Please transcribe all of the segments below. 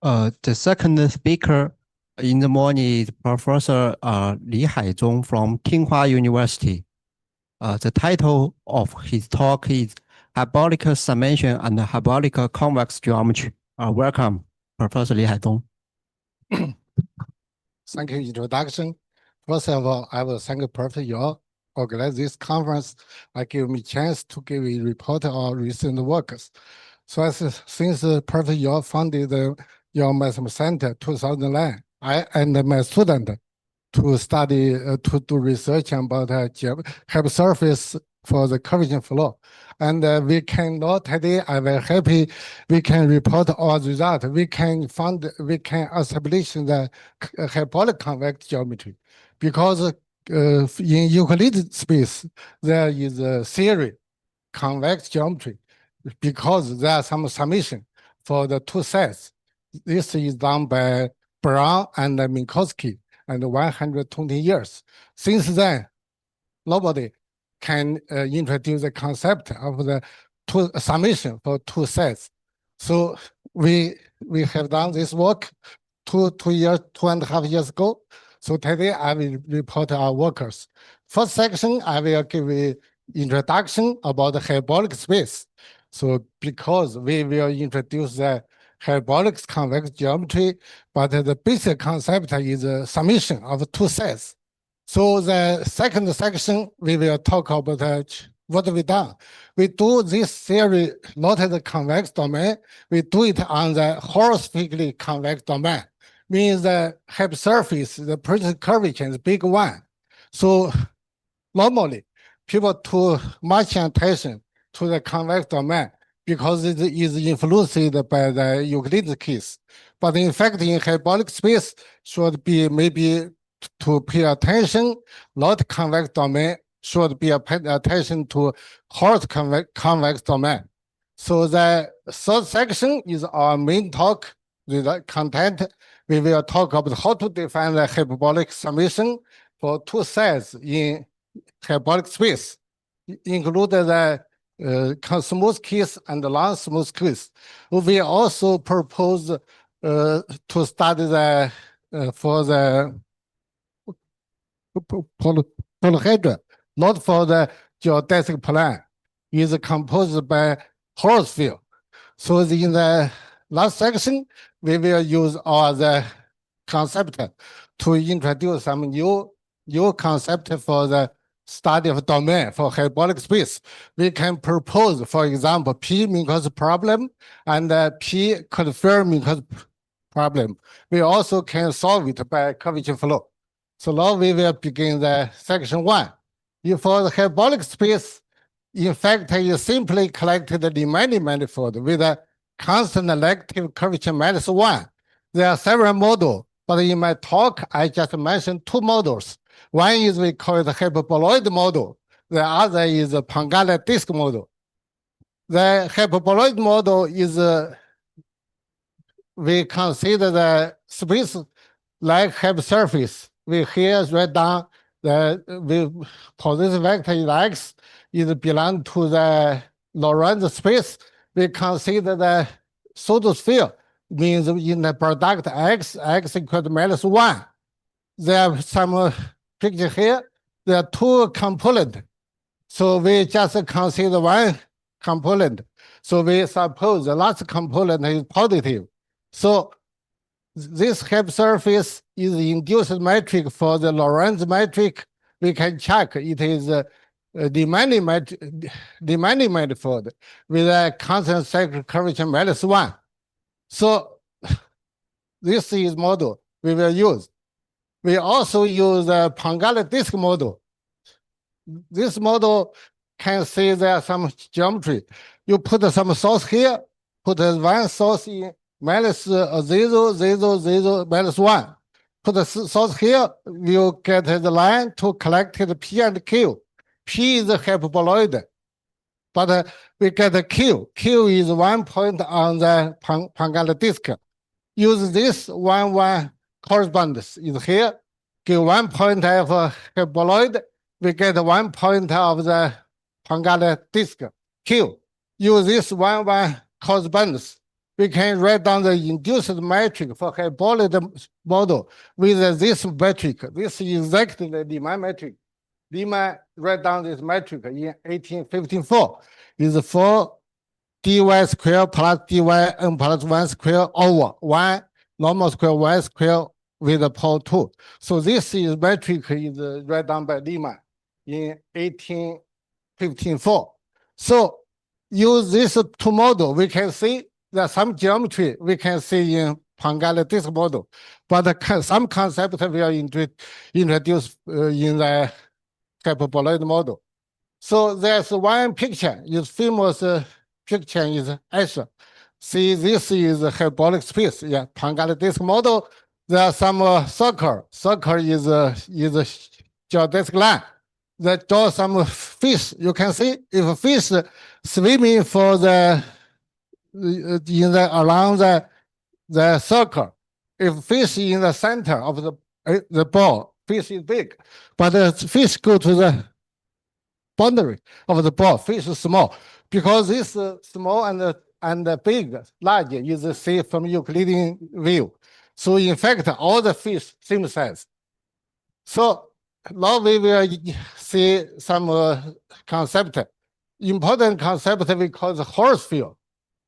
The second speaker in the morning is Professor Li Haizhong from Tsinghua University. The title of his talk is Hyperbolic Summation and Hyperbolic Convex Geometry. Welcome, Professor Li Haizhong. Thank you, introduction. First of all, I will thank Professor Yao organize this conference. I give me chance to give a report on recent works. So since Professor Yao founded the Yao Mathematics Center 2009, I and my student to study to do research about hypersurface for the curvature flow. And we can know today, I'm very happy we can report all results. We can establish the hyperbolic convex geometry because in Euclidean space, there is a theory, convex geometry, because there are some summation for the two sets. This is done by Brunn and Minkowski and 120 years. Since then, nobody can introduce the concept of the summation for two sets. So we have done this work 2.5 years ago. So today I will report our workers. First section, I will give an introduction about the hyperbolic space. So because we will introduce the hyperbolic convex geometry, but the basic concept is a summation of two sets. So the second section, we will talk about what we done. We do this theory not as a convex domain, we do it on the horizontally convex domain. Means the hypersurface, the principal curvature is big one. So normally, people too much attention to the convex domain because it is influenced by the Euclidean case. But in fact, in hyperbolic space should be maybe to pay attention, not convex domain, should be attention to horizontal convex domain. So the third section is our main talk with the content. We will talk about how to define the hyperbolic summation for two sets in hyperbolic space, including the smooth case and the non-smooth case. We also propose to study the for the polyhedron, not for the geodesic plane, is composed by Horus field. So in the last section, we will use all the concept to introduce some new concept for the study of domain for hyperbolic space. We can propose, for example, P Minkowski problem and P confirm Minkowski problem. We also can solve it by curvature flow. So now we will begin the section one. For the hyperbolic space, in fact, you simply collected the Riemann manifold with a constant negative curvature -1. There are several models, but in my talk, I just mentioned two models. One is we call it the hyperboloid model. The other is the Pangala disk model. The hyperboloid model is, we consider the space like hypersurface. We here write down the positive vector in X is belong to the Lorentz space. We consider the pseudosphere means in the product X equal to -1. There are some picture here. There are two components. So we just consider one component. So we suppose the last component is positive. So this hypersurface is the induced metric for the Lorentz metric. We can check it is demanding manifold with a constant cyclic curvature -1. So this is model we will use. We also use the Pangala disk model. This model can see there some geometry. You put some source here, put one source in -0, 0, 0, -1. Put the source here, you get the line to collect the P and Q. P is the hyperboloid, but we get the Q. Q is 1 point on the Pangala disk. Use this 1 correspondence is here. Give 1 point of hyperboloid, we get 1 point of the Pangala disk Q. Use this 1 correspondence we can write down the induced metric for hyperbolic model with this metric. This is exactly the Riemann metric. Riemann write down this metric in 1854 is 4 dy square plus dy n plus 1 square over 1 normal square y square with the power 2. So this is metric is write down by Riemann in 1854. So use this to model, we can see that some geometry we can see in Pangaea disk model, but some concept we are introduced in the hyperboloid model. So there's one picture, is famous picture is Escher. See, this is a hyperbolic space. Yeah, Pangaea disk model. There are some circle. Circle is a geodesic line. That draw some fish. You can see if fish swimming for the around the circle. If fish in the center of the ball, fish is big, but the fish go to the boundary of the ball, fish is small, because this small and big, large is see from Euclidean view. So in fact, all the fish same size. So now we will see some concept. Important concept we call the horse field,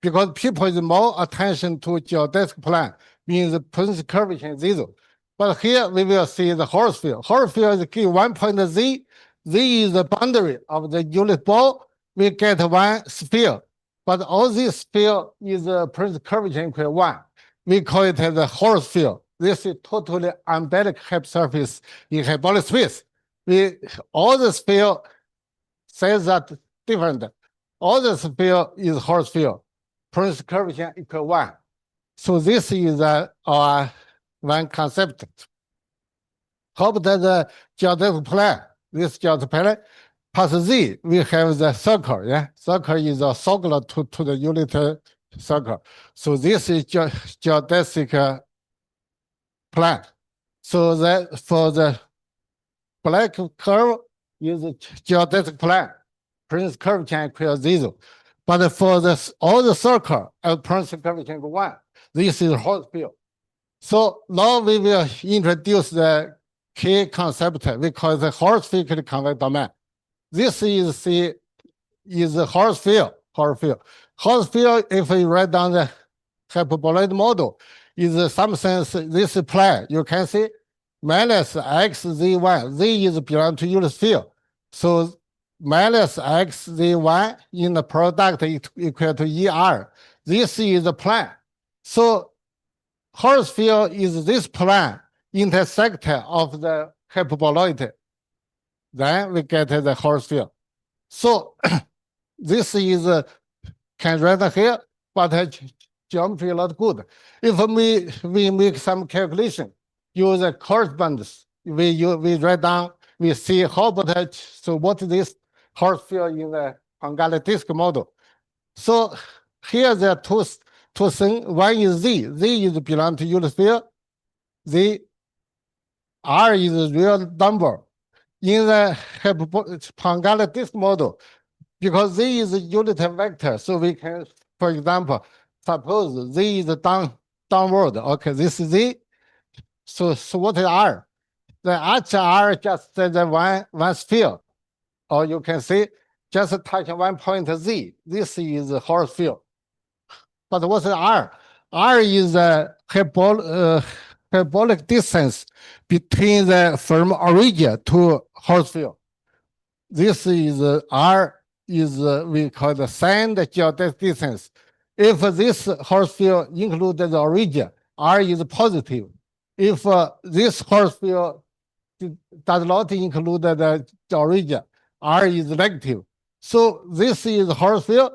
because people is more attention to geodesic plan, means the Prince curvature is zero. But here we will see the horse field. Horse field is give 1 point z. Z is the boundary of the unit ball. We get one sphere, but all this sphere is a Prince curvature equal 1. We call it the horse field. This is totally embellic hypersurface in hyperbolic space. All the sphere says that different. All the sphere is horse field. Prince curvature equal 1. So this is our one concept. Hope that the geodesic plan, this geodesic plan, past z, we have the circle. Yeah, circle is a orthogonal to the unit circle. So this is geodesic plan. So that for the black curve is a geodesic plan. Prince curvature equals 0. But for all the circle, Prince curvature equals 1. This is horse field. So now we will introduce the key concept. We call it the horse field convex domain. This is the horse field. Horse field. Horse field, if we write down the hyperboloid model, is some sense this plane. You can see minus xz1. Z is belong to unit field. So minus xz1 in the product equal to ER. This is the plane. So horse field is this plane intersect of the hyperboloid. Then we get the horse field. So this is can write here, but geometry not good. If we make some calculation, use the correspondence, we write down, we see how about so what is this horse field in the Pangaea disk model. So here there are two things. One is z. Z is belong to unit field. Z R is a real number. In the Pangaea disk model, because z is a unit vector, so we can, for example, suppose z is downward. Okay, this is z. So what is R? The actual R just the one sphere, or you can say just touch 1 point z. This is a horse field. But what is R? R is a hyperbolic distance between from origin to horse field. This is R is we call the sand geodesic distance. If this horse field includes the origin, R is positive. If this horse field does not include the origin, R is negative. So this is horse field.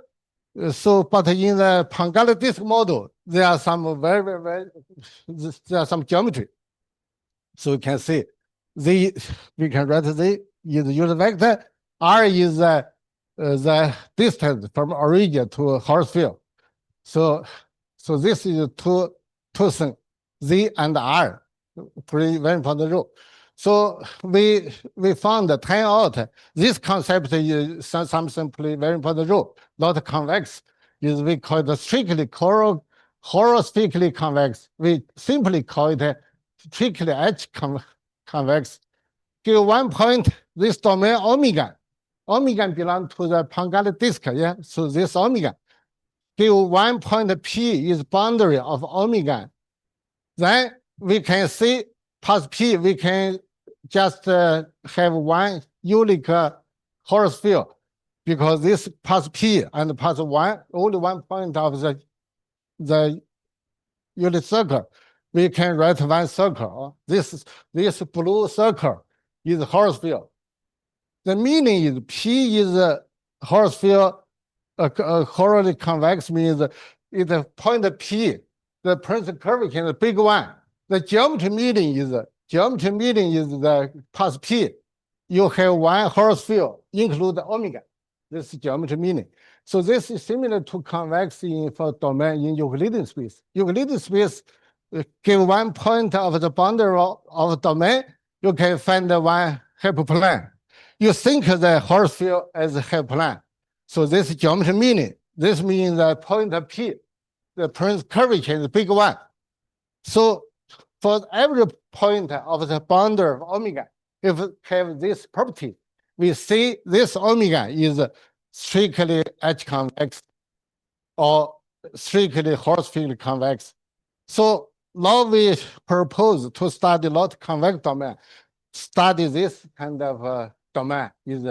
So, but in the Pangaea disk model, there are some there are some geometry. So you can see we can write z is unit vector. R is the distance from origin to horse field. So this is two things, z and r, very important rule. So we found that turn out this concept is something very important rule, not convex, is we call it strictly horospherically convex. We simply call it strictly H convex. Give 1 point, this domain omega. Omega belongs to the Pangala disk, yeah? So this omega. Give 1 point P is boundary of omega. Then we can see past P, we can just have one unique horosphere because this past P and past 1, only 1 point of the unit circle. We can write one circle. This blue circle is horosphere. The meaning is P is a horosphere, choroidally convex means it's a point P. The principal curvature is the big one. The geometry meaning is the path P. You have one horosphere, include omega. This is geometry meaning. So this is similar to convex for domain in Euclidean space. Euclidean space give 1 point of the boundary of domain, you can find one hyperplane. You think the horosphere as a hyperplane. So this is geometry meaning. This means the point P, the principal curvature is the big one. So for every point of the boundary of omega, if we have this property, we see this omega is strictly H convex or strictly horospherically convex. So now we propose to study not convex domain, study this kind of domain is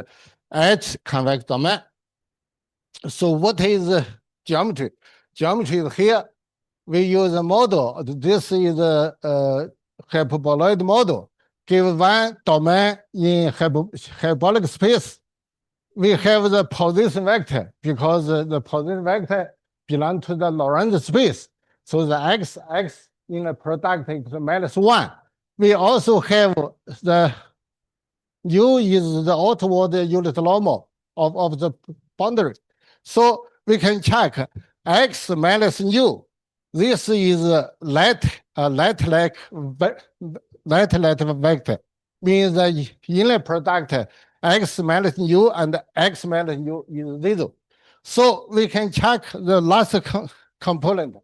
H convex domain. So what is geometry? Geometry is here. We use a model. This is a hyperboloid model. Give one domain in hyperbolic space. We have the position vector because the position vector belongs to the Lorentz space. So the x in the product is -1. We also have the U is the outward unit normal of the boundary. So we can check x minus u. This is a light-like vector, means the inlet product x minus u and x minus u is 0. So we can check the last component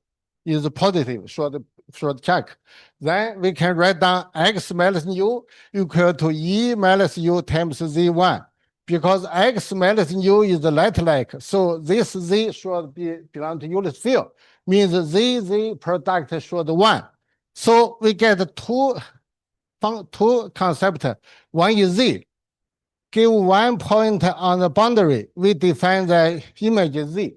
is positive, short check. Then we can write down x minus u equal to e minus u times z1. Because x minus u is light-like, so this z should belong to unit field, means z product should 1. So we get two concepts. One is z. Give 1 point on the boundary, we define the image z.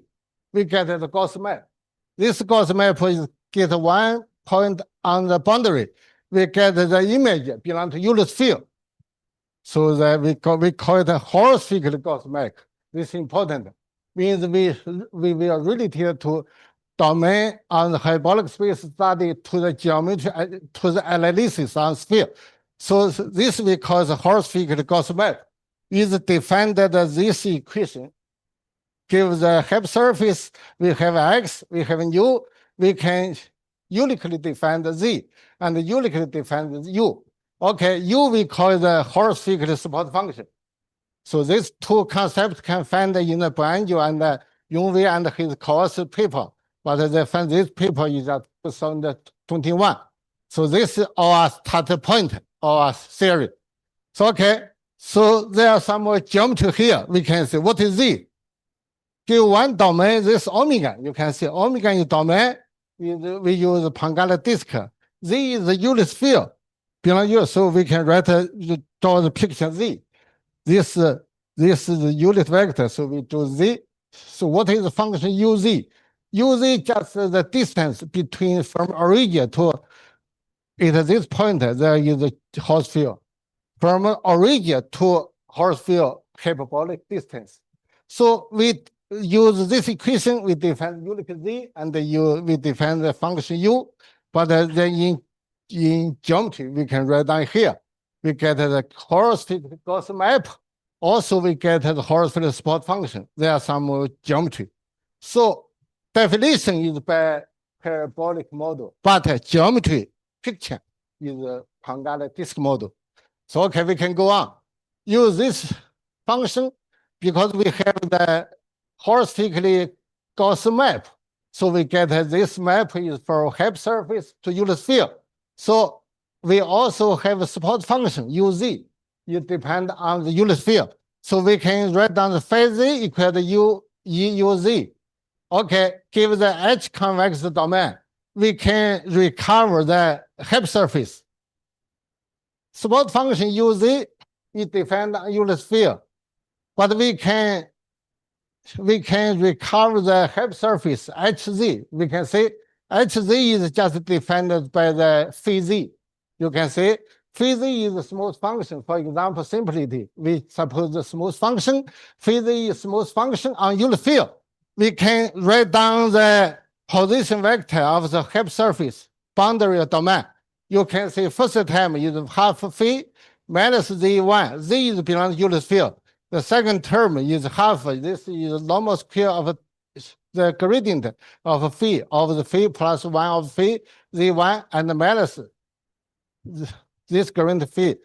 We get the Gauss map. This Gauss map is get 1 point on the boundary. We get the image belong to unit field. So that we call it a horospherically Gauss map. This is important. Means we will relate to domain on the hyperbolic space study to the geometry, to the analysis on sphere. So this we call the horospherically Gauss map. Is defined that this equation gives the hypersurface, we have x, we have u, we can uniquely define the z, and uniquely define the u. Okay, u we call the horospherically support function. So these two concepts can find in the Brunn and Yongwei and his course paper, but they find this paper is at 2021. So this is our start point, our theory. So okay, so there are some geometry here. We can see what is z. Give one domain, this omega. You can see omega is domain. We use Pangala disk. Z is the unit field. So we can draw the picture z. This is the unit vector. So we do z. So what is the function uz? Uz just the distance between from origin to at this point there is a horosphere. From origin to horosphere hyperbolic distance. So we use this equation, we define unit z, and we define the function u. But then in geometry, we can write down here. We get the horospherically Gauss map. Also, we get the horospherically support function. There are some geometry. So definition is by parabolic model, but geometry picture is a Pangala disk model. So okay, we can go on. Use this function because we have the horospherically Gauss map. So we get this map is for Hepburn surface to unit sphere. So we also have a support function, uz. It depends on the unit sphere. So we can write down the phi z equal to u e u z. Okay, give the H convex domain. We can recover the Hepburn surface. Support function uz is defined on unit sphere, but we can recover the Hepburn surface Hz. We can say Hz is just defined by the phi z. You can say phi z is a smooth function. For example, simplicity, we suppose the smooth function. Phi z is smooth function on unit field. We can write down the position vector of the Hepburn surface boundary domain. You can say first term is half phi minus z1. Z is belongs to unit field. The second term is half. This is normal square of the gradient of phi plus 1 of phi z1 and minus this gradient phi.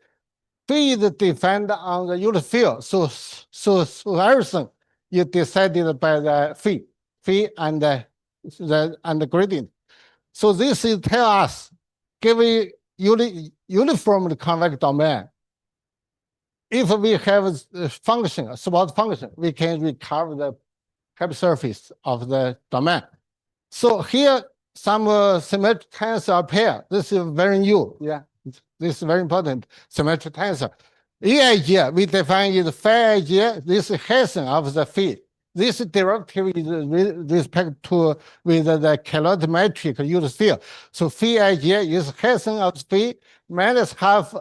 Phi is defined on the unit field. So everything is decided by the phi and the gradient. So this is tell us, given uniform convex domain, if we have a function, a support function, we can recover the Hepburn surface of the domain. So here, some symmetric tensor appear. This is very new. Yeah, this is very important. Symmetric tensor. Eij, we define is phi ij. This is Hessian of the phi. This derivative is with respect to with the calorimetric unit field. So phi ij is Hessian of phi minus half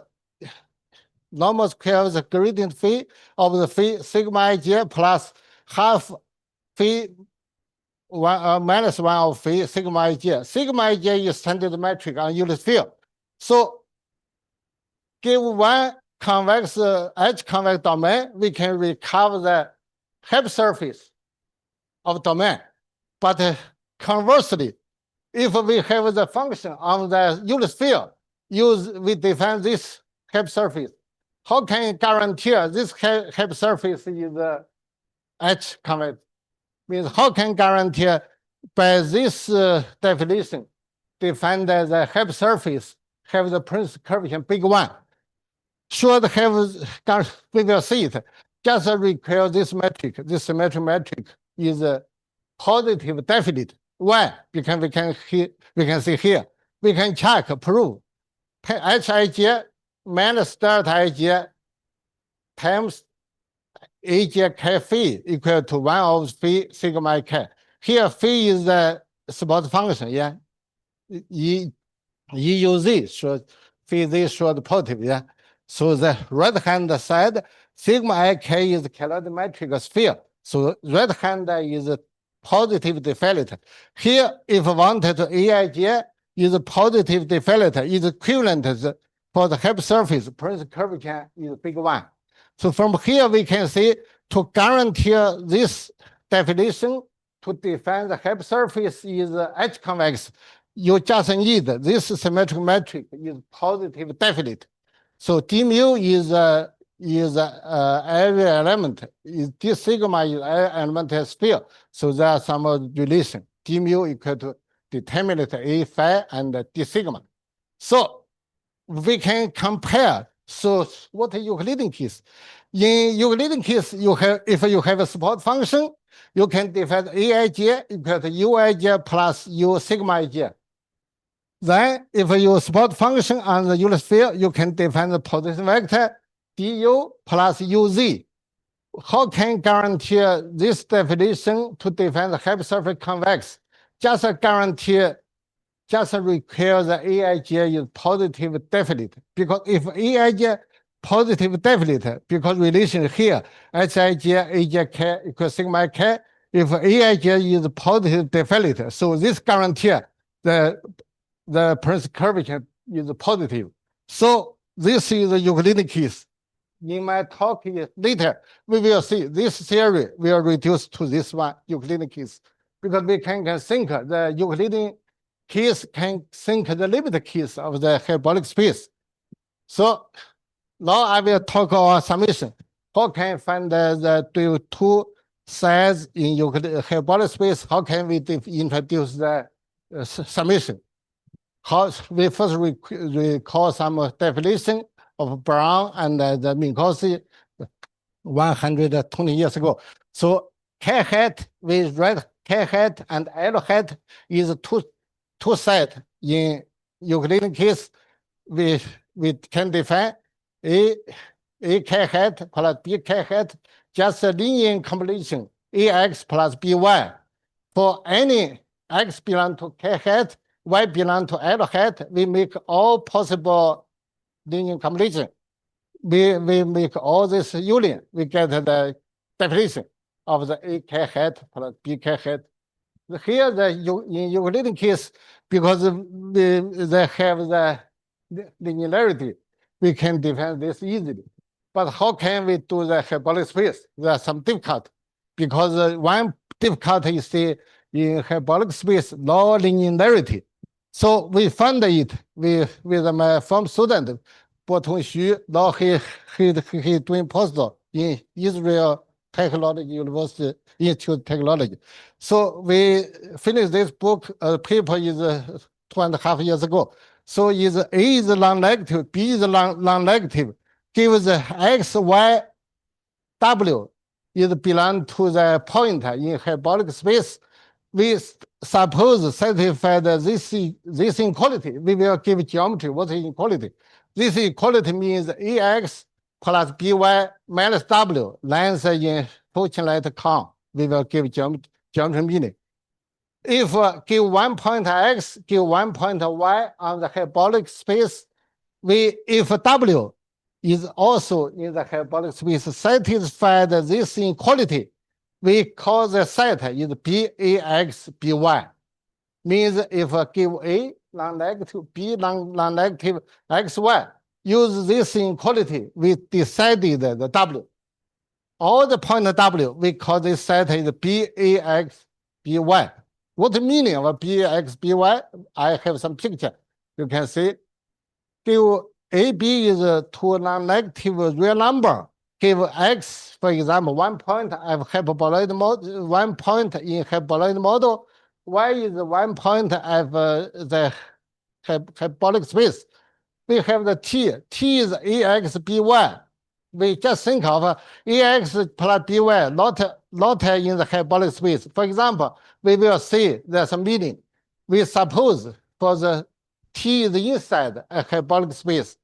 normal square of the gradient phi of the phi sigma ij plus half phi minus 1 of phi sigma ij. Sigma ij is standard metric on unit field. So give one convex H convex domain, we can recover the Hepburn surface of domain. But conversely, if we have the function on the unit field, we define this Hepburn surface. How can you guarantee this Hepburn surface is the H convex? Means how can guarantee by this definition define that the Hepburn surface have the principal curvature big one? Should have, we will see it. Just require this metric, this symmetric metric is a positive definite. Why? Because we can see here. We can check, prove Hij minus delta Hij times Aj k phi equal to 1 of phi sigma k. Here phi is the support function, yeah. EUZ should phi z should positive, yeah. So the right hand side sigma ik is calorimetric sphere. So right hand is positive deflator. Here, if wanted to Aij is positive deflator, is equivalent for the Hepburn surface, principal curvature is big one. So from here we can see to guarantee this definition to define the Hepburn surface is H convex, you just need this symmetric metric is positive definite. So d mu is every element. D sigma is every element has sphere. So there are some relation. D mu equal to determinant A phi and D sigma. So we can compare. So what is Euclidean case? In Euclidean case, if you have a support function, you can define Aij equal to Uij plus U sigma ij. Then, if you support function on the unit sphere, you can define the position vector du plus uz. How can guarantee this definition to define the Hepburn surface convex? Just guarantee, just require the Aij is positive definite. Because if Aij positive definite, because relation here, Hij Aj k equals sigma k, if Aij is positive definite, so this guarantee the principal curvature is positive. So this is the Euclidean case. In my talk later, we will see this theory will reduce to this one, Euclidean case. Because we can think the Euclidean case can think the limit case of the hyperbolic space. So now I will talk about summation. How can I find the two size in Euclidean hyperbolic space, how can we introduce the summation? How we first recall some definition of Brunn and the Minkowski 120 years ago. So k hat with red k hat and L hat is two set. In Euclidean case, we can define a k hat plus b k hat, just a linear combination ax plus by. For any x belong to k hat, y belong to L hat, we make all possible linear combination. We make all this union, we get the definition of the a k hat plus b k hat. Here, in Euclidean case, because they have the linearity, we can define this easily. But how can we do the hyperbolic space? There's some difficult, because one difficulty is in hyperbolic space, no linearity. So we found it with my former student, Botong Xu. Now he doing postdoc in Israel Technology University Institute of Technology. So we finished this book. Paper is 2.5 years ago. So is A is non-negative, B is non-negative. Gives X, Y, W is belong to the point in hyperbolic space. We suppose satisfy this inequality. We will give geometry. What is inequality? This equality means AX plus BY minus W length in Fortunate count. We will give geometry meaning. If give 1 point X, give 1 point Y on the hyperbolic space, if W is also in the hyperbolic space satisfied this inequality, we call the set is BAX BY. Means if give A non-negative, B non-negative, XY, use this inequality, we decided the W. All the point W, we call this set is BAX BY. What the meaning of BAX BY? I have some picture. You can see, give AB is two non-negative real number. Give X, for example, 1 point of hyperboloid model, 1 point in hyperboloid model. Y is 1 point of the hyperbolic space. We have the T is AX BY. We just think of AX plus BY, not in the hyperbolic space. For example, we will see there's a meaning. We suppose for the T is inside a hyperbolic space.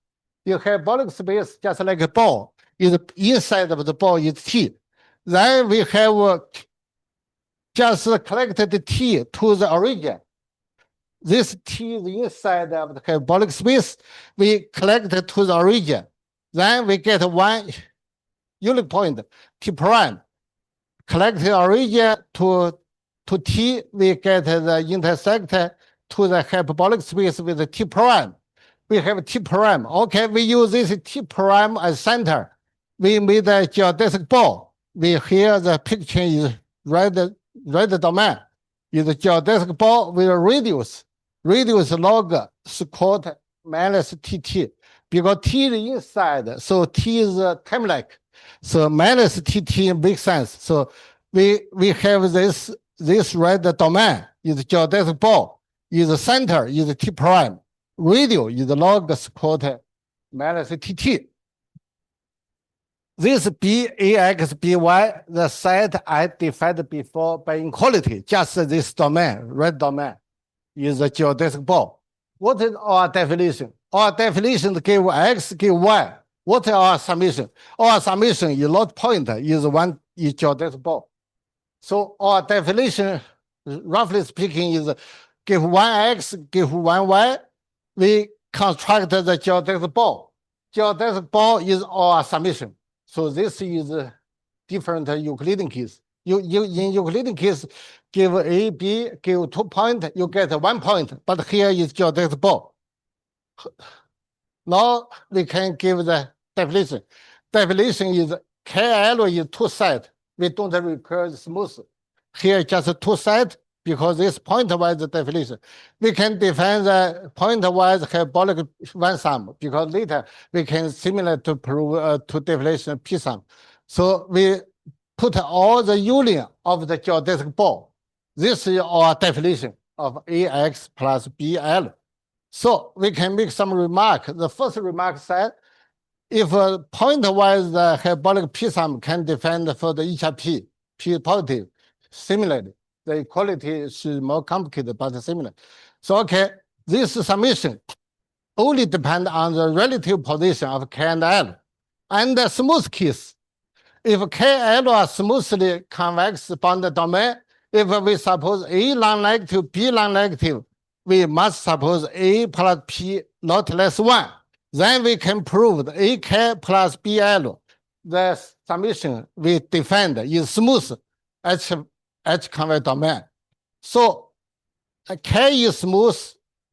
In hyperbolic space, just like a ball, is inside of the ball is T. Then we have just collected T to the origin. This T is inside of the hyperbolic space. We collect it to the origin. Then we get one unit point, T prime. Collect the origin to T, we get the intersect to the hyperbolic space with the T prime. We have T prime. Okay, we use this T prime as center. We made a geodesic ball. Here the picture is red domain. Is a geodesic ball with radius log square minus TT. Because T is inside, so T is time-like. So minus TT makes sense. So we have this red domain is geodesic ball. Is the center is T prime. Radial is log square minus TT. This BAX BY, the set I defined before by inequality, just this domain, red domain, is a geodesic ball. What is our definition? Our definition give X, give Y. What is our summation? Our summation is not point, is geodesic ball. So our definition, roughly speaking, is give 1X, give 1Y. We construct the geodesic ball. Geodesic ball is our summation. So this is a different Euclidean case. In Euclidean case, give A, B, give 2 points, you get 1 point. But here is geodesic ball. Now we can give the definition. Definition is KL is 2 set. We don't recur smooth. Here just 2 set because this point-wise definition. We can define the point-wise hyperbolic one sum because later we can similar to prove to definition P sum. So we put all the union of the geodesic ball. This is our definition of AX plus BL. So we can make some remark. The first remark said, if a point-wise the hyperbolic P-sum can defend for the each P positive, similarly, the equality is more complicated but similar. So okay, this summation only depend on the relative position of K and L. And the smooth case, if K and L are smoothly convex bounded domain, if we suppose A non-negative, B non-negative, we must suppose A plus P not less 1. Then we can prove the AK plus BL, the summation we defend is smooth H convex domain. So K is smooth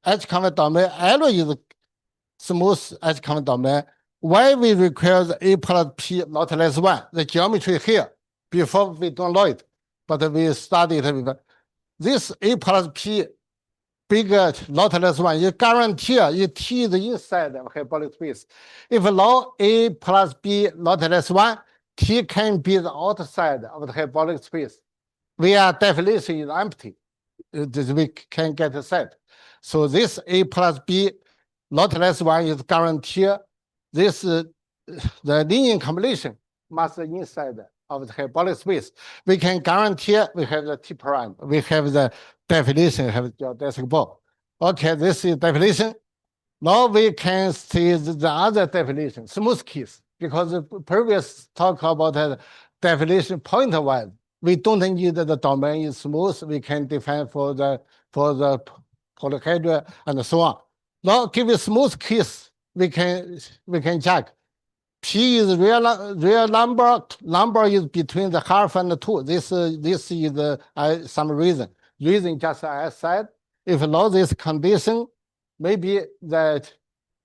H convex domain, L is smooth H convex domain. Why we require the A plus P not less 1? The geometry here, before we don't know it, but we studied it before. This A plus P bigger not less 1, you guarantee you T is inside of hyperbolic space. If now A plus B not less 1, T can be the outside of the hyperbolic space. Where definition is empty, we can get a set. So this A plus B not less 1 is guaranteed. This the linear combination must be inside of the hyperbolic space. We can guarantee we have the T prime. We have the definition, have the geodesic ball. Okay, this is definition. Now we can see the other definition, smooth case, because the previous talk about the definition point-wise. We don't need the domain is smooth. We can define for the polyhedra and so on. Now give a smooth case. We can check. P is real number is between the half and the 2. This is some reason. Reason just as I said. If now this condition, maybe the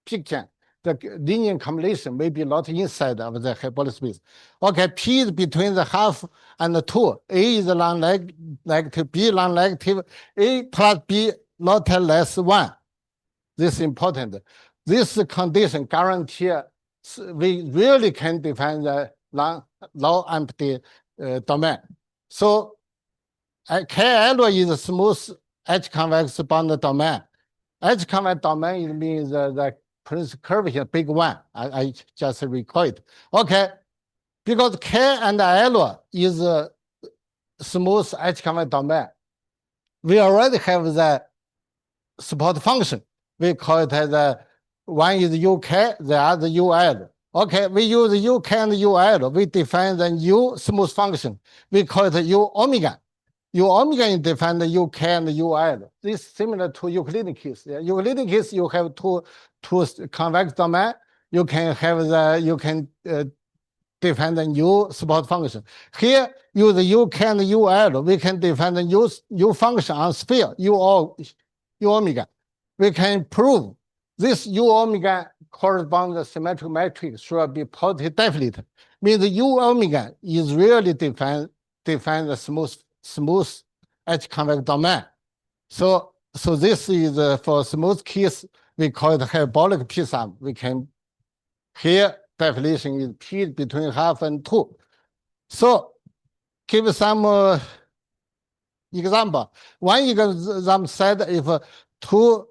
picture, the linear combination may be not inside of the hyperbolic space. Okay, P is between the half and the 2. A is non-negative, B non-negative, A plus B not less 1. This is important. This condition guarantee we really can define the low empty domain. So KL is a smooth H convex bounded domain. H convex domain means the Prince curve here, big 1. I just recall it. Okay, because K and L is a smooth H convex domain. We already have the support function. We call it the one is UK, the other UL. Okay, we use UK and UL. We define the new smooth function. We call it U omega. U omega is defined the UK and UL. This is similar to Euclidean case. Yeah, Euclidean case, you have two convex domain. You can have define the new support function. Here, use the UK and UL. We can define the new function on sphere U omega. We can prove this U omega corresponds to the symmetric matrix should be positive definite. Means the U omega is really define the smooth H convex domain. So this is for smooth case, we call it hyperbolic P sum. We can here definition is P between half and 2. So give some example. One example said if 2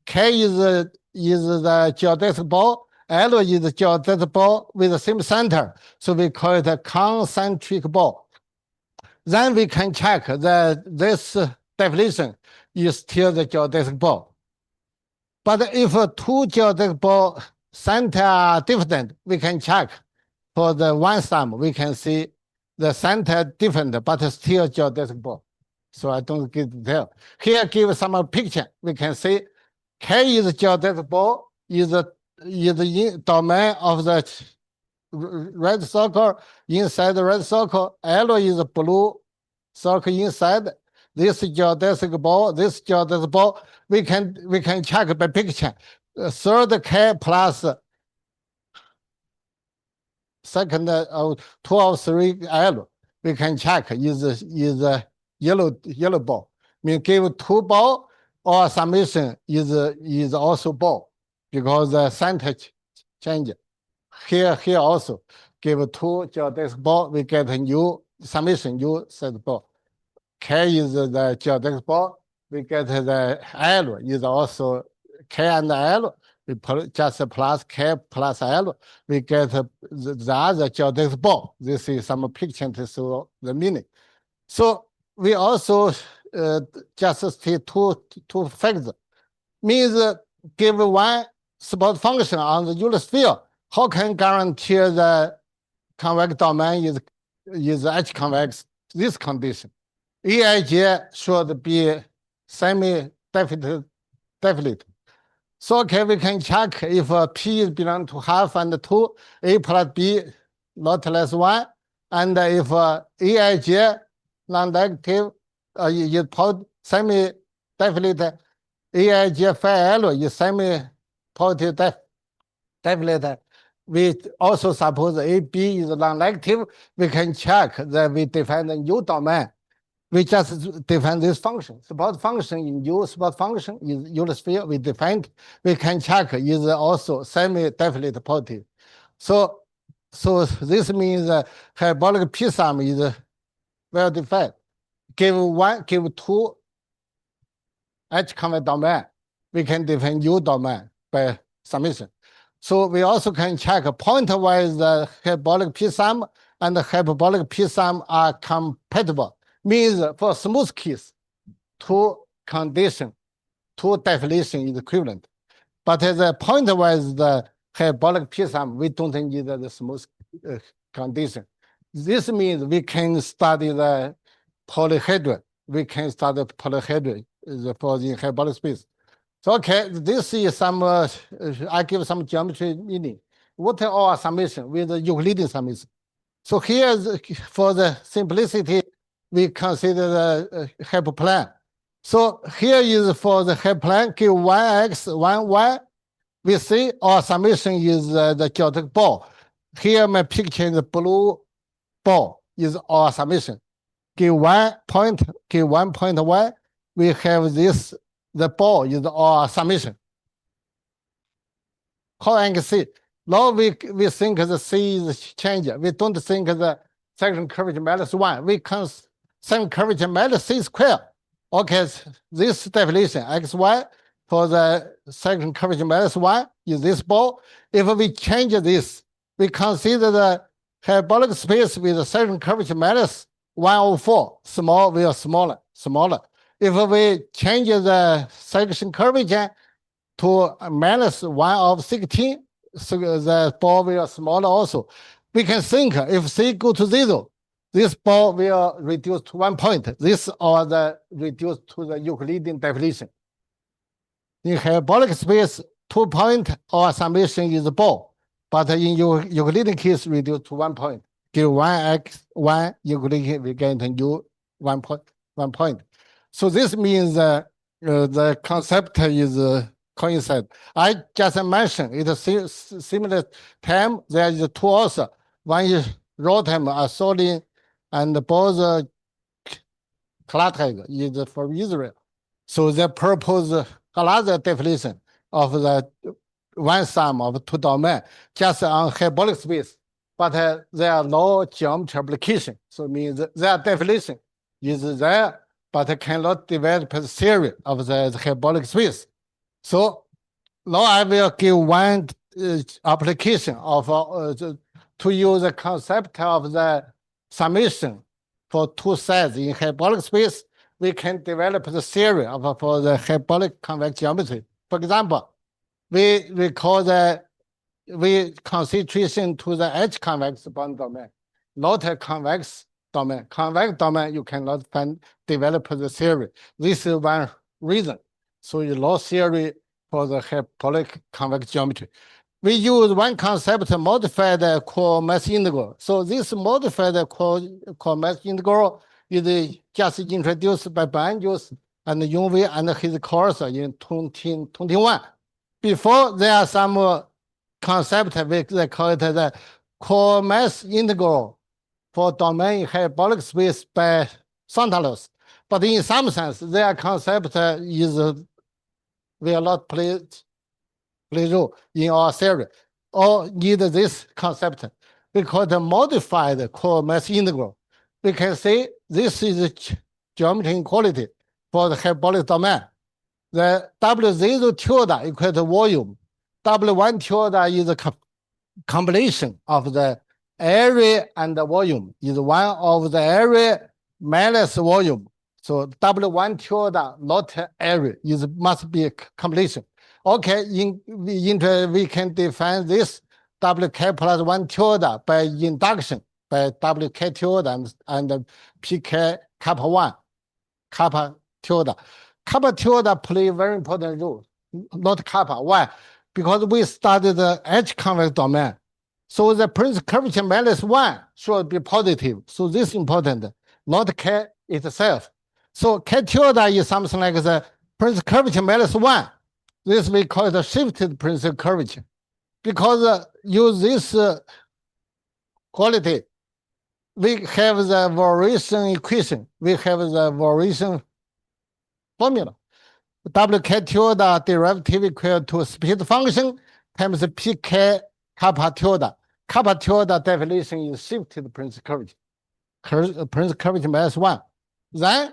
K is the geodesic ball, L is the geodesic ball with the same center. So we call it a concentric ball. Then we can check that this definition is still the geodesic ball. But if 2 geodesic ball center are different, we can check for the one sum. We can see the center different, but still geodesic ball. So I don't get detail. Here give some picture. We can see K is geodesic ball, is the domain of the red circle, inside the red circle. L is the blue circle inside. This geodesic ball, this geodesic ball. We can check by picture. Third K plus second 2 or 3 L. We can check is yellow ball. Mean give 2 ball. Or summation is also ball because the center change. Here also give two geodesic ball, we get a new summation U set ball. K is the geodesic ball, we get the L is also K and L. We put just plus K plus L, we get the other geodesic ball. This is some picture to show the meaning. So we also just see two factors. Means give one support function on the unit sphere. How can guarantee the convex domain is H convex? This condition. EIJ should be semi-definite. So okay, we can check if P is belong to half and 2, A plus B not less 1, and if EIJ non-negative is semi-definite, EIJ phi L is semi-positive definite. We also suppose AB is non-negative. We can check that we define the new domain. We just define this function. Support function in U, support function is unit sphere. We defined. We can check is also semi-definite positive. So this means hyperbolic P sum is well defined. Give two H convex domain. We can define U domain by summation. So we also can check point-wise the hyperbolic P sum and the hyperbolic P sum are compatible. Means for smooth case, two condition, two definition is equivalent. But the point-wise the hyperbolic P sum, we don't need the smooth condition. This means we can study the polyhedron. We can study polyhedron for the hyperbolic space. So okay, this is some, I give some geometry meaning. What are our summation with the Euclidean summation? So here, for the simplicity, we consider the hyperplane. So here is for the hyperplane, give 1x, 1y. We see our summation is the geodetic ball. Here my picture is the blue ball is our summation. Give 1 point y. We have this, the ball is our summation. How I can see? Now we think the C is changing. We don't think the section curvature minus 1. We can section curvature minus C square. Okay, this definition xy for the section curvature minus 1 is this ball. If we change this, we consider the hyperbolic space with the section curvature minus 1/4. Small will smaller. If we change the section curvature to minus 1/16, so the ball will smaller also. We can think if C go to 0, this ball will reduce to 1 point. This or the reduce to the Euclidean definition. In hyperbolic space, 2 point or summation is the ball, but in Euclidean case, reduce to 1 point. Give 1x, 1 Euclidean, we get a new 1 point. So this means the concept is coincide. I just mentioned it is similar time. There is two authors. One is Rotem, Asolin, and both Klatek is from Israel. So they propose another definition of the one sum of two domain just on hyperbolic space, but there are no geometry application. So it means their definition is there, but cannot develop a theory of the hyperbolic space. So now I will give one application of to use the concept of the summation for two sides in hyperbolic space. We can develop the theory of for the hyperbolic convex geometry. For example, we call the concentration to the H convex bound domain, not a convex domain. Convex domain you cannot develop the theory. This is one reason. So you no theory for the hyperbolic convex geometry. We use one concept to modify the core mass integral. So this modified core mass integral is just introduced by Brunn and Yongwei and his course in 2021. Before there are some concept, they call it the core mass integral for domain in hyperbolic space by Santalos. But in some sense, their concept is will not play role in our theory. Or need this concept. we call it a modified core mass integral. We can say this is a geometry inequality for the hyperbolic domain. The W0 tilde equal to volume. W1 tilde is a combination of the area and the volume, is one of the area minus volume. So W1 tilde not area, is must be a combination. Okay, we can define this WK plus 1 tilde by induction by WK tilde and PK kappa 1, kappa tilde. Kappa tilde play a very important role, not kappa. Why? Because we studied the H-convex domain. So the Prince curvature minus 1 should be positive. So this is important, not K itself. So K tilde is something like the Prince curvature minus 1. This we call it a shifted Prince curvature. Because use this quality, we have the variation equation. We have the variation formula. WK tilde derivative equal to speed function times PK kappa tilde. Kappa tilde definition is shifted Prince curvature. Prince curvature minus 1. Then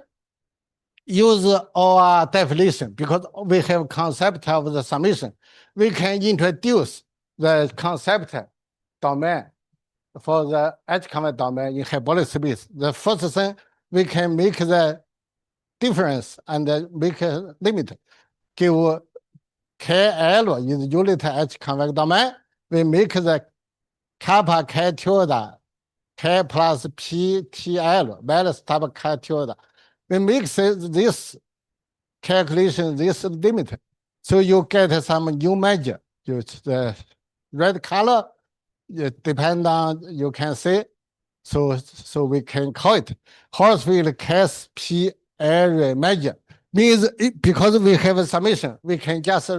use our definition because we have concept of the summation. We can introduce the concept domain for the H-convex domain in hyperbolic space. The first thing, we can make the difference and make a limit. Give KL is unit H-convex domain. We make the kappa K tilde K plus PTL minus kappa K tilde. We make this calculation, this limit. So you get some new measure. The red color, depend on, you can see. So we can call it Horsfield case P area measure. Means because we have a summation, we can just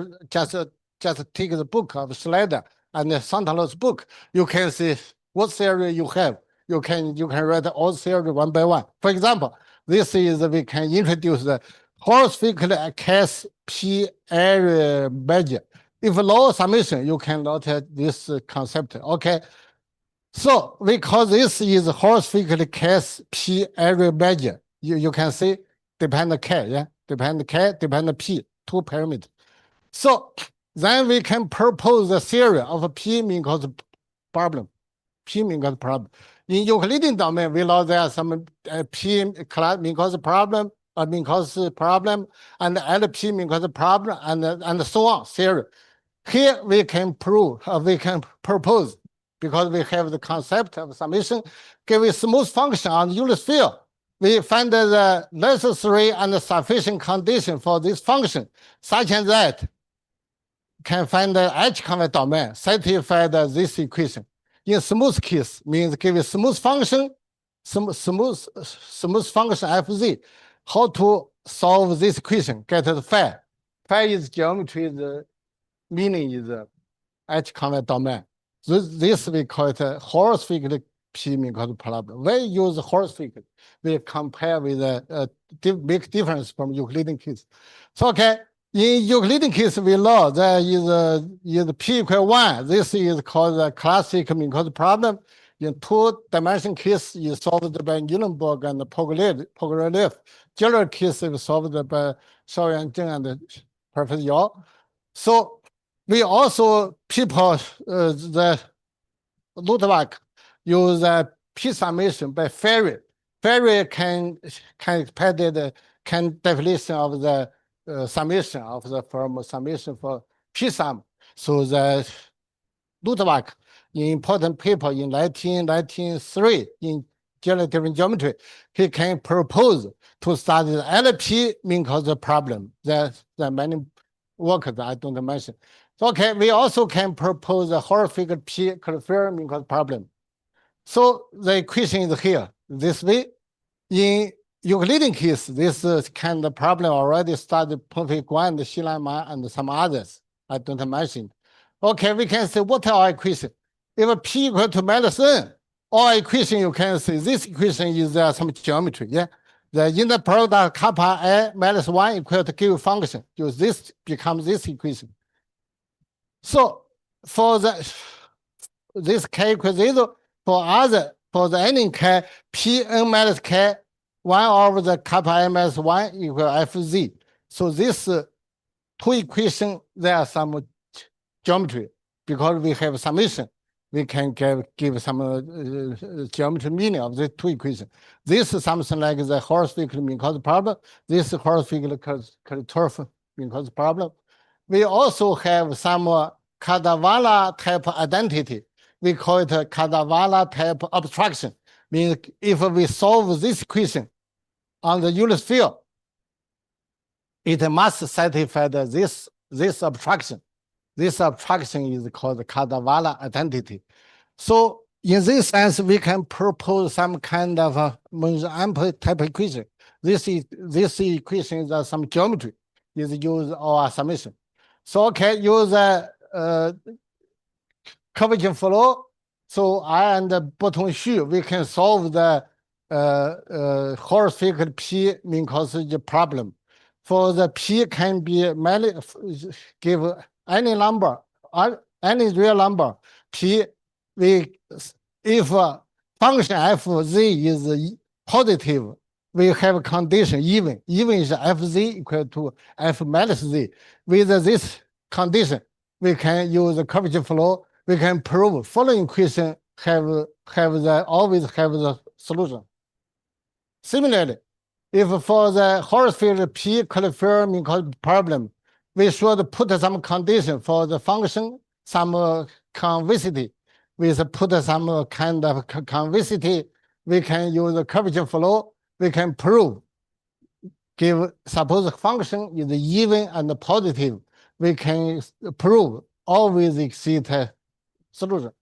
take the book of Schleider and Santalos book. You can see what theory you have. You can write all theory one by one. For example, this is we can introduce the Horsfield case P area measure. If low summation, you can note this concept. Okay. So we call this is Horsfield case P area measure. You can see depend K, yeah, depend K, depend P, 2 parameters. So then we can propose a theory of P Minkowski problem. P Minkowski problem. In Euclidean domain, we know there are some P class Minkowski problem, Minkowski problem, and LP Minkowski problem, and so on theory. Here we can prove, we can propose, because we have the concept of summation, give a smooth function on the unit field. We find the necessary and sufficient condition for this function, such as that can find the H-convex domain, satisfy this equation. In smooth case, means give a smooth function, smooth function fz. How to solve this equation? Get the phi. Phi is geometry, the meaning is H-convex domain. This we call it a Horsfield P Minkowski problem. We use Horsfield. We compare with a big difference from Euclidean case. So okay, in Euclidean case, we know there is P equal 1. This is called the classic Minkowski problem. In 2-dimensional case is solved by Uhlenberg and Pogoreliev. General case is solved by Xiaoyan Zheng and Professor Yao. So we also people the Ludwig use P summation by Ferry. Ferry can expand can definition of the summation of the form summation for P sum. So the Ludwig in important paper in 1993 in general different geometry, he can propose to study the LP Minkowski problem. There are many work that I don't mention. So, okay, we also can propose a Horsfield P Minkowski problem. So the equation is here. This way, in Euclidean case, this kind of problem already studied Perfect Guan, Xilan Ma, and some others. I don't mention. Okay, we can say what are our equation? If P equal to minus n, our equation you can see this equation is some geometry. Yeah, the inner product kappa a minus 1 equal to give function. Use this becomes this equation. So for this K equals 0, for the any k, Pn minus k, 1 over the kappa n minus 1 equal Fz. So this two equations, there are some geometry because we have summation. We can give some geometry meaning of the two equations. This is something like the Horst-Minkowski problem. This is Horst-Minkowski problem. We also have some Kadavala type identity. We call it Kadavala type abstraction. Means if we solve this equation on the unit field, it must satisfy this abstraction. This abstraction is called Kadavala identity. So in this sense, we can propose some kind of ample type equation. This equation is some geometry is use our summation. So okay, use curvature flow. So I and Botong Xu, we can solve the Horst-Fichte P Minkowski problem. For the P can be give any number, any real number, P, if function Fz is positive, we have a condition even is Fz equal to F minus Z. With this condition, we can use the curvature flow. We can prove following equation always have the solution. Similarly, if for the Horst-Fichte P Minkowski problem, we should put some condition for the function, some convexity. We put some kind of convexity. We can use the curvature flow. We can prove, suppose the function is even and positive. We can prove always exceed solution.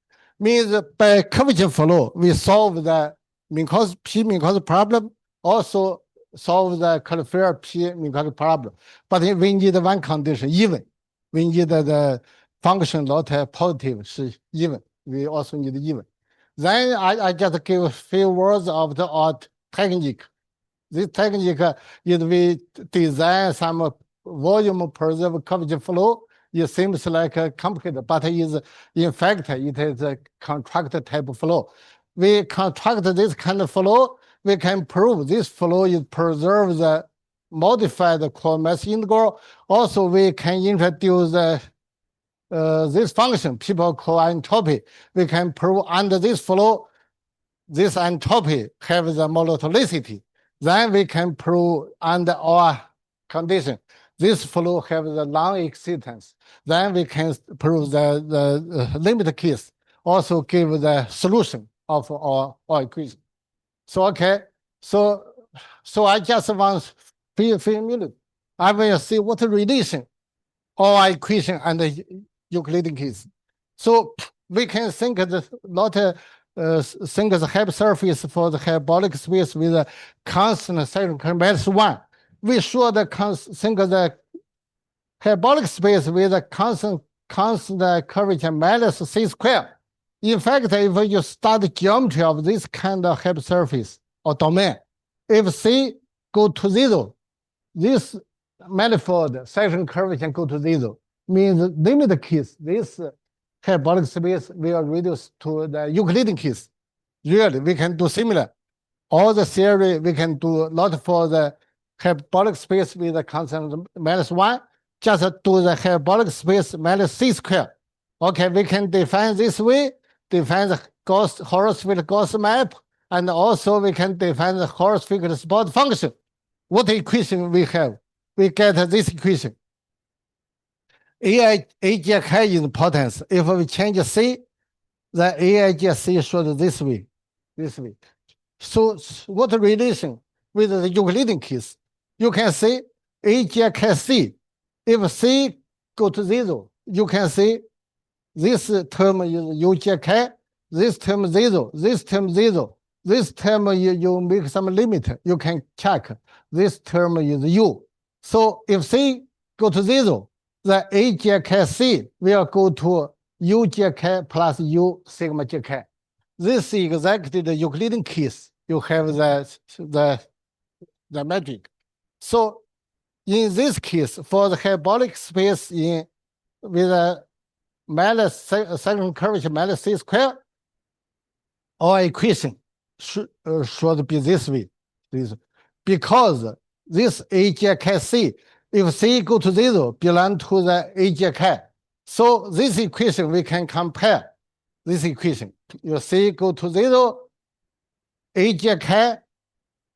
Means by curvature flow, we solve the Minkowski problem, also solve the Cauliflower P Minkowski problem. But we need one condition, even. We need the function not positive, even. We also need even. Then I just give a few words of the technique. This technique is we design some volume preserved curvature flow. It seems like complicated, but in fact, it is a contracted type of flow. We construct this kind of flow, we can prove this flow is preserve the modified core mass integral. Also, we can introduce this function people call entropy. We can prove under this flow, this entropy have the monotonicity. Then we can prove under our condition, this flow have the non-existence. Then we can prove the limit case, also give the solution of our equation. So okay, so I just want few minutes. I will see what relation our equation and the Euclidean case. So we can think the not think the hyper surface for the hyperbolic space with a constant second minus 1. We should think the hyperbolic space with a constant curvature minus c squared. In fact, if you study geometry of this kind of hypersurface or domain, if C go to 0, this manifold section curvature go to 0, means limit case, this hyperbolic space will reduce to the Euclidean case. Really, we can do similar. All the theory we can do not for the hyperbolic space with a constant minus 1, just do the hyperbolic space minus c squared. Okay, we can define this way, define the Horst-Fichte Gauss map, and also we can define the Horst-Fichte spot function. What equation we have? We get this equation. Aij is potence. If we change C, the Aij should this way. So what relation with the Euclidean case? You can say Aij C. If C go to 0, you can say this term is Uj, this term 0, this term 0, this term you make some limit, you can check. This term is U. So if C go to 0, the Aj C will go to Uj plus U sigma Jk. This is exactly the Euclidean case. You have the magic. So in this case, for the hyperbolic space with a minus second curvature minus c squared, our equation should be this way. Because this AJK C, if C equal to 0, belong to the AJK. So this equation, we can compare this equation. If C equal to 0, AJK,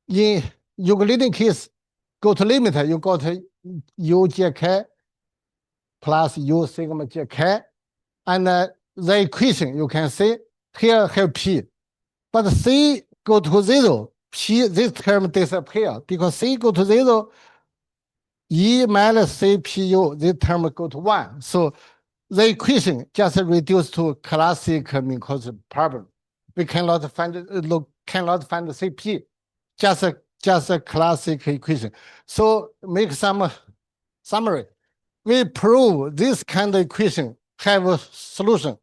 in Euclidean case, go to limit, you got UJK plus U sigma JK. And the equation, you can see here have P. But C go to 0, P, this term disappear because C go to 0, E minus CPU, this term go to 1. So the equation just reduced to classic Minkowski problem. We cannot find the CP, just a classic equation. So make some summary. We prove this kind of equation have a solution.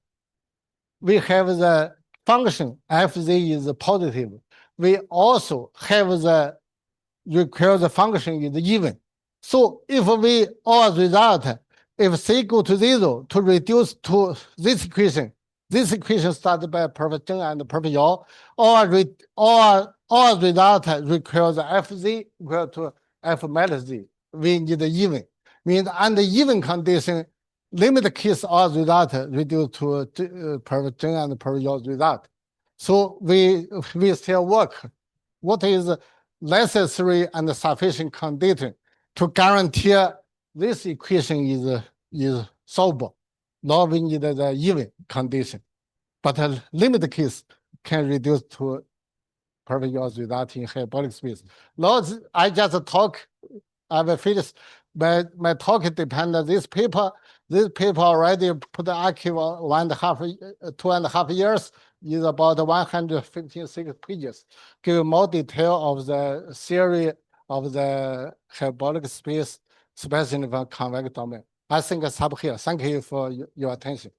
We have the function fz is positive. We also have the require the function is even. So if we all result, if C go to 0 to reduce to this equation started by perfect Zheng and perfect Yao, all result requires fz equal to f minus z. We need even. Means under even condition, limit case all result reduce to perfect Zheng and perfect Yao result. So we still work. What is necessary and sufficient condition to guarantee this equation is solvable? Now we need the even condition, but a limit case can reduce to perfect Yao result in hyperbolic space. Now I just talk. I will finish. My talk depends on this paper. This paper already put the archive 2.5 years, is about 156 pages. Give more detail of the theory of the hyperbolic space, especially from convex domain. I think I stop here. Thank you for your attention.